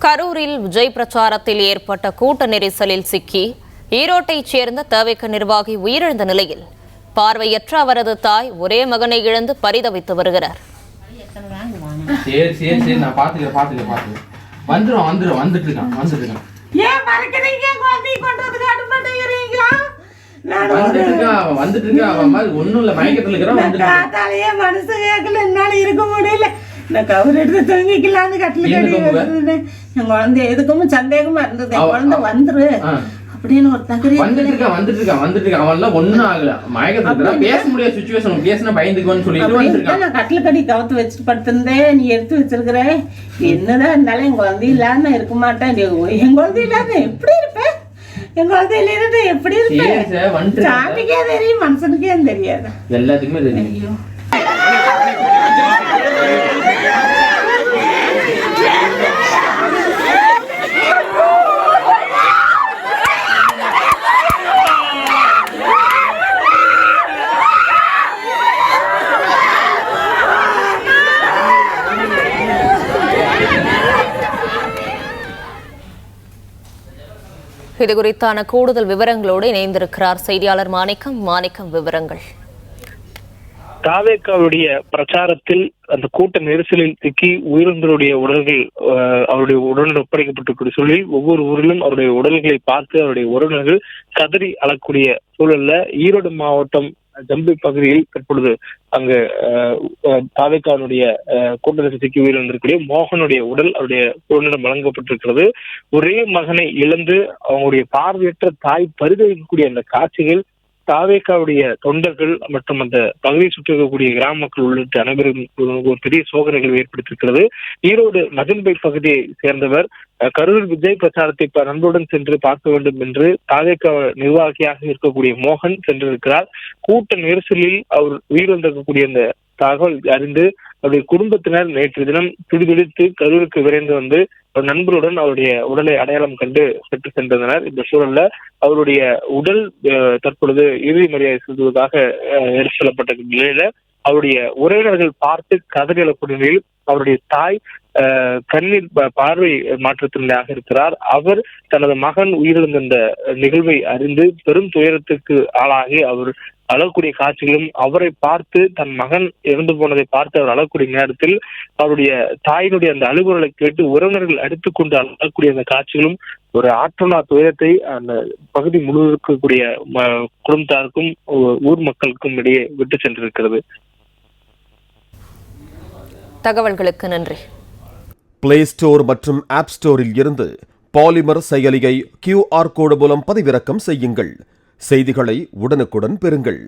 கரூரில் விஜய் பிரச்சாரத்தில் ஏற்பட்ட கூட்ட நெரிசலில் சிக்கி ஈரோட்டைச் சேர்ந்த தவிக நிர்வாகி உயிரிழந்த நிலையில் பார்வையற்ற அவரது தாய் ஒரே மகனை இழந்து பரிதவித்து வருகிறார். நான் கவர் எடுத்து தூங்கிக்கலான்னு கட்டில் கட்டி என் குழந்தை எதுக்கும் சந்தேகமா இருந்தது. என் குழந்தை வந்துரு அப்படின்னு ஒரு தகரி வந்துட்டு அவன்லாம் ஒன்னும் ஆகல. மயக்கத்துல பேச முடியாத சிச்சுவேஷன் பேசினா பயந்துக்குவான்னு சொல்லிட்டு நான் கட்டில் கட்டி கவுத்து வச்சுட்டு படுத்திருந்தேன். நீ எடுத்து வச்சிருக்கிற என்னதான் இருந்தாலும் என் குழந்தை இல்லாம இருக்க மாட்டேன். என் குழந்தை இல்லாம எப்படி இருப்பேன்? என் குழந்தையில இருந்து எப்படி இருப்பேன்? சாமிக்கே தெரியும், மனுஷனுக்கே தெரியாது. எல்லாத்துக்குமே தெரியும். இது குறித்தான கூடுதல் விவரங்களோடு இணைந்திருக்கிறார் செய்தியாளர் மாணிக்கம். விவரங்கள். தாவேக்காவுடைய பிரச்சாரத்தில் அந்த கூட்ட நெரிசலில் சிக்கி உயிரிழந்தவருடைய உடல்கள் அவருடைய உடலில் ஒப்படைக்கப்பட்டிருக்கிற சூழலில் ஒவ்வொரு ஊரிலும் அவருடைய உடல்களை பார்த்து அவருடைய உறவினர்கள் கதறி அழக்கூடிய சூழல்ல ஈரோடு மாவட்டம் ஜம்பி பகுதியில் தற்பொழுது அங்கு தாவேக்காவுடைய கூட்ட நெரிசல் சிக்கி உயிரிழந்திருக்கக்கூடிய மோகனுடைய உடல் அவருடைய உடலிடம் வழங்கப்பட்டிருக்கிறது. ஒரே மகனை இழந்து அவங்களுடைய பார்வையற்ற தாய் பரிதவிக்கக்கூடிய அந்த காட்சிகள் தாவேக்காவுடைய தொண்டர்கள் மற்றும் அந்த பகுதியை சுற்றி இருக்கக்கூடிய கிராம மக்கள் உள்ளிட்ட அனைவரும் ஒரு பெரிய சோதனைகள் ஏற்படுத்தியிருக்கிறது. ஈரோடு மஜன்பை பகுதியை சேர்ந்தவர் கரூர் விஜய் பிரச்சாரத்தை நண்பருடன் சென்று பார்க்க வேண்டும் என்று தாவேக்கா நிர்வாகியாக இருக்கக்கூடிய மோகன் சென்றிருக்கிறார். கூட்ட நெரிசலில் அவர் உயிரிழந்திருக்கக்கூடிய அந்த தகவல் அறிந்து அவருடைய குடும்பத்தினர் நேற்று தினம் துடிதுடித்து கரூருக்கு விரைந்து வந்து ஒரு நண்பருடன் அவருடைய உடலை அடையாளம் கண்டு பெற்று சென்றனர். இந்த சூழல்ல அவருடைய உடல் தற்பொழுது இறுதி மரியாதை செலுத்துவதாக எடுத்து செல்லப்பட்ட நிலையில அவருடைய உறவினர்கள் பார்த்து கதறி எழக்கூடிய நிலையில் அவருடைய தாய் கண்ணீர் பார்வை மாற்றத்தினராக இருக்கிறார். அவர் தனது மகன் உயிரிழந்த இந்த நிகழ்வை அறிந்து பெரும் துயரத்துக்கு ஆளாகி அவர் அழக்கூடிய காட்சிகளும் அவரை பார்த்து தன் மகன் இறந்து போனதை பார்த்து அவர் அழக்கூடிய நேரத்தில் அவருடைய தாயினுடைய அந்த அழுகுரலை கேட்டு உறவினர்கள் அடித்துக்கொண்டு அழக்கூடிய அந்த காட்சிகளும் ஒரு ஆற்றலா துயரத்தை அந்த பகுதி முழுவதும் இருக்கக்கூடிய குடும்பத்தாருக்கும் ஊர் மக்களுக்கும் இடையே விட்டு சென்றிருக்கிறது. தகவல்களுக்கு நன்றி. பிளே ஸ்டோர் மற்றும் ஆப் ஸ்டோரில் இருந்து பாலிமர் செயலியை QR கோடு மூலம் பதிவிறக்கம் செய்யுங்கள். செய்திகளை உடனுக்குடன் பெறுங்கள்.